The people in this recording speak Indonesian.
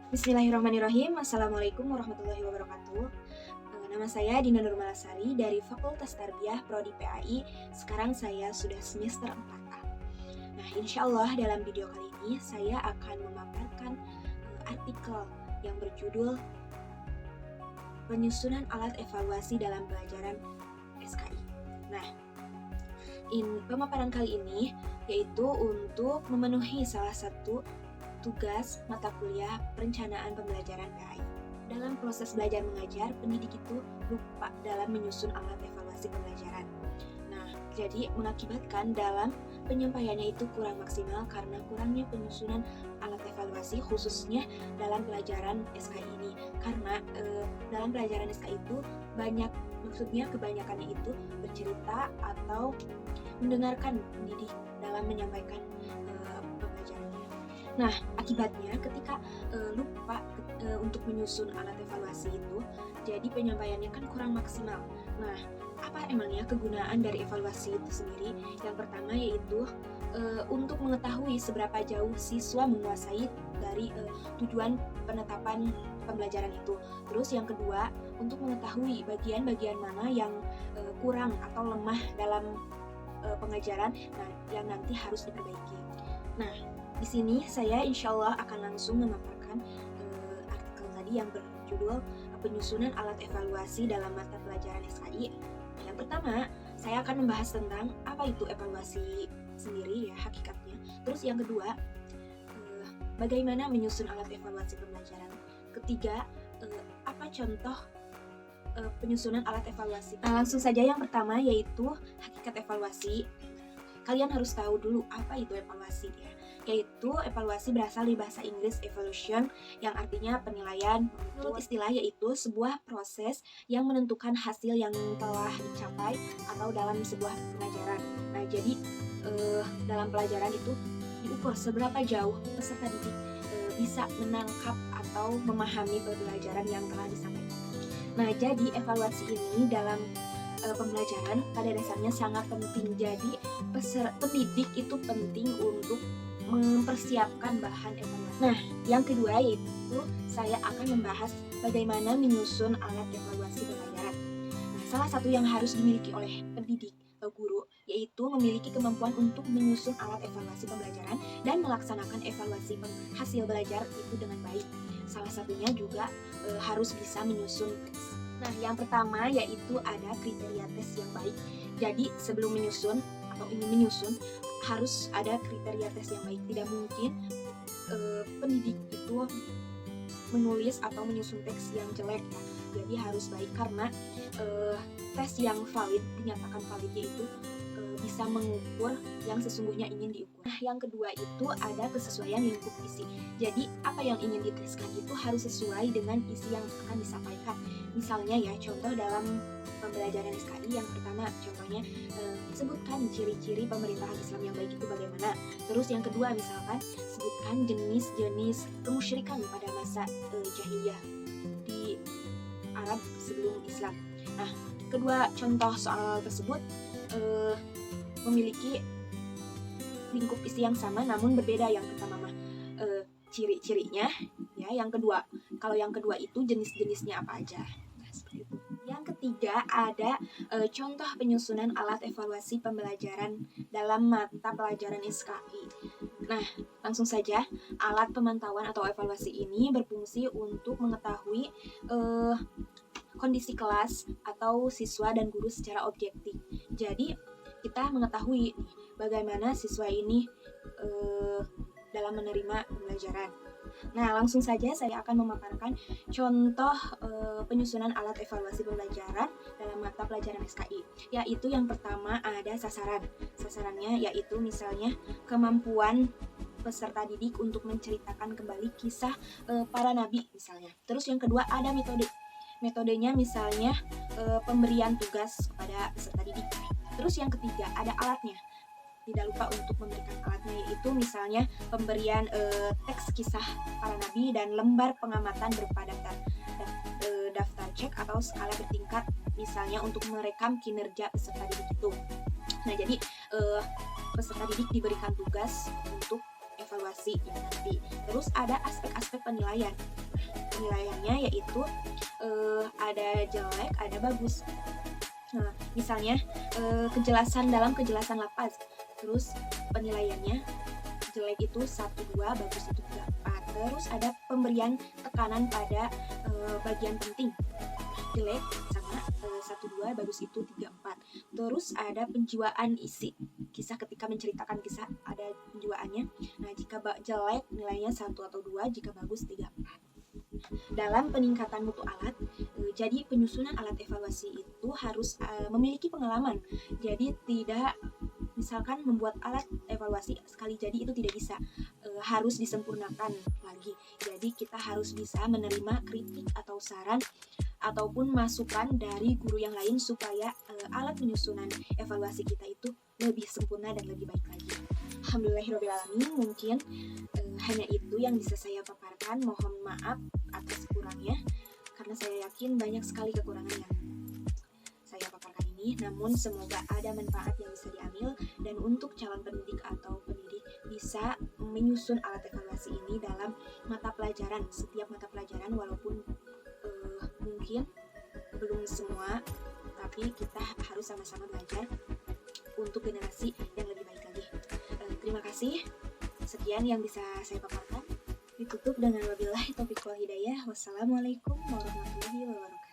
Bismillahirrahmanirrahim. Assalamualaikum warahmatullahi wabarakatuh. Nama saya Dina Nurmalasari dari Fakultas Tarbiyah Prodi PAI. Sekarang saya sudah semester 4A. Nah, insya Allah dalam video kali ini saya akan memaparkan artikel yang berjudul Penyusunan Alat Evaluasi dalam Pelajaran SKI. Nah, pemaparan kali ini yaitu untuk memenuhi salah satu tugas mata kuliah perencanaan pembelajaran PAI. Dalam proses belajar mengajar, pendidik itu lupa dalam menyusun alat evaluasi pembelajaran. Nah, jadi mengakibatkan dalam penyampaiannya itu kurang maksimal karena kurangnya penyusunan alat evaluasi khususnya dalam pelajaran SKI ini. Karena dalam pelajaran SKI itu maksudnya kebanyakannya itu bercerita atau mendengarkan pendidik dalam menyampaikan pembelajarannya. Nah, akibatnya ketika lupa untuk menyusun alat evaluasi itu, jadi penyampaiannya kan kurang maksimal. Nah, apa emangnya kegunaan dari evaluasi itu sendiri? Yang pertama yaitu untuk mengetahui seberapa jauh siswa menguasai dari tujuan penetapan pembelajaran itu. Terus yang kedua, untuk mengetahui bagian-bagian mana yang kurang atau lemah dalam pengajaran, nah yang nanti harus diperbaiki. Nah, di sini saya insya Allah akan langsung memaparkan artikel tadi yang berjudul Penyusunan Alat Evaluasi dalam Mata Pelajaran SKI. Yang pertama, saya akan membahas tentang apa itu evaluasi sendiri ya hakikatnya. Terus yang kedua, bagaimana menyusun alat evaluasi pembelajaran. Ketiga, apa contoh penyusunan alat evaluasi. Nah, langsung saja yang pertama yaitu hakikat evaluasi. Kalian harus tahu dulu apa itu evaluasi ya. Yaitu evaluasi berasal dari bahasa Inggris evaluation yang artinya penilaian. Menurut istilah yaitu sebuah proses yang menentukan hasil yang telah dicapai atau dalam sebuah pelajaran. Nah, jadi dalam pelajaran itu diukur seberapa jauh peserta didik bisa menangkap atau memahami pembelajaran yang telah disampaikan. Nah, jadi evaluasi ini dalam pembelajaran pada dasarnya sangat penting. Jadi pendidik itu penting untuk mempersiapkan bahan evaluasi. Nah, yang kedua yaitu saya akan membahas bagaimana menyusun alat evaluasi pembelajaran. Nah, salah satu yang harus dimiliki oleh pendidik atau guru yaitu memiliki kemampuan untuk menyusun alat evaluasi pembelajaran dan melaksanakan evaluasi hasil belajar itu dengan baik. Salah satunya juga harus bisa menyusun tes. Nah, yang pertama yaitu ada kriteria tes yang baik. Jadi sebelum menyusun atau ingin menyusun harus ada kriteria tes yang baik. Tidak mungkin pendidik itu menulis atau menyusun teks yang jelek ya. Jadi harus baik karena tes yang valid, dinyatakan valid yaitu bisa mengukur yang sesungguhnya ingin diukur. Nah, yang kedua itu ada kesesuaian lingkup isi. Jadi apa yang ingin diteskan itu harus sesuai dengan isi yang akan disampaikan. Misalnya ya, contoh dalam pembelajaran SKI yang pertama contohnya sebutkan ciri-ciri pemerintahan Islam yang baik itu bagaimana. Terus yang kedua misalkan sebutkan jenis-jenis kemusyrikan pada masa jahiliyah di Arab sebelum Islam. Nah, kedua contoh soal tersebut memiliki lingkup isi yang sama namun berbeda. Yang pertama ciri-cirinya ya, yang kedua kalau yang kedua itu jenis-jenisnya apa aja. Nah, seperti itu. Yang ketiga ada contoh penyusunan alat evaluasi pembelajaran dalam mata pelajaran SKI. Nah, langsung saja, alat pemantauan atau evaluasi ini berfungsi untuk mengetahui kondisi kelas atau siswa dan guru secara objektif. Jadi kita mengetahui bagaimana siswa ini dalam menerima pembelajaran. Nah, langsung saja saya akan memaparkan contoh penyusunan alat evaluasi pembelajaran dalam mata pelajaran SKI. Yaitu yang pertama ada sasaran. Sasarannya yaitu misalnya kemampuan peserta didik untuk menceritakan kembali kisah para nabi misalnya. Terus yang kedua ada metode. Metodenya misalnya pemberian tugas kepada peserta didik. Terus yang ketiga ada alatnya. Tidak lupa untuk memberikan alatnya yaitu misalnya pemberian teks kisah para nabi dan lembar pengamatan berupa daftar cek atau skala bertingkat misalnya untuk merekam kinerja peserta didik itu. Nah, jadi peserta didik diberikan tugas untuk evaluasi nanti. Terus ada aspek-aspek penilaian. penilaiannya, yaitu ada jelek, ada bagus. Nah, misalnya dalam kejelasan lafaz, terus penilaiannya jelek itu 1, 2, bagus itu 3, 4. Terus ada pemberian tekanan pada bagian penting, jelek sama 1, 2, bagus itu 3, 4. Terus ada penjiwaan isi kisah, ketika menceritakan kisah ada penjiwaannya. Nah, jika jelek nilainya 1 atau 2, jika bagus 3, 4. Dalam peningkatan mutu alat, jadi penyusunan alat evaluasi itu harus memiliki pengalaman. Jadi tidak misalkan membuat alat evaluasi sekali jadi itu tidak bisa, harus disempurnakan lagi. Jadi kita harus bisa menerima kritik atau saran ataupun masukan dari guru yang lain supaya alat penyusunan evaluasi kita itu lebih sempurna dan lebih baik lagi. Alhamdulillahirobbilalamin, mungkin hanya itu yang bisa saya paparkan. Mohon maaf atas kurangnya, karena saya yakin banyak sekali kekurangan yang saya paparkan ini. Namun semoga ada manfaat yang bisa diambil, dan untuk calon pendidik atau pendidik bisa menyusun alat evaluasi ini dalam mata pelajaran, setiap mata pelajaran, walaupun mungkin belum semua, tapi kita harus sama-sama belajar untuk generasi yang lebih baik lagi. Terima kasih. Sekian yang bisa saya paparkan. Ditutup dengan wabillahi taufiq wal hidayah. Wassalamualaikum warahmatullahi wabarakatuh.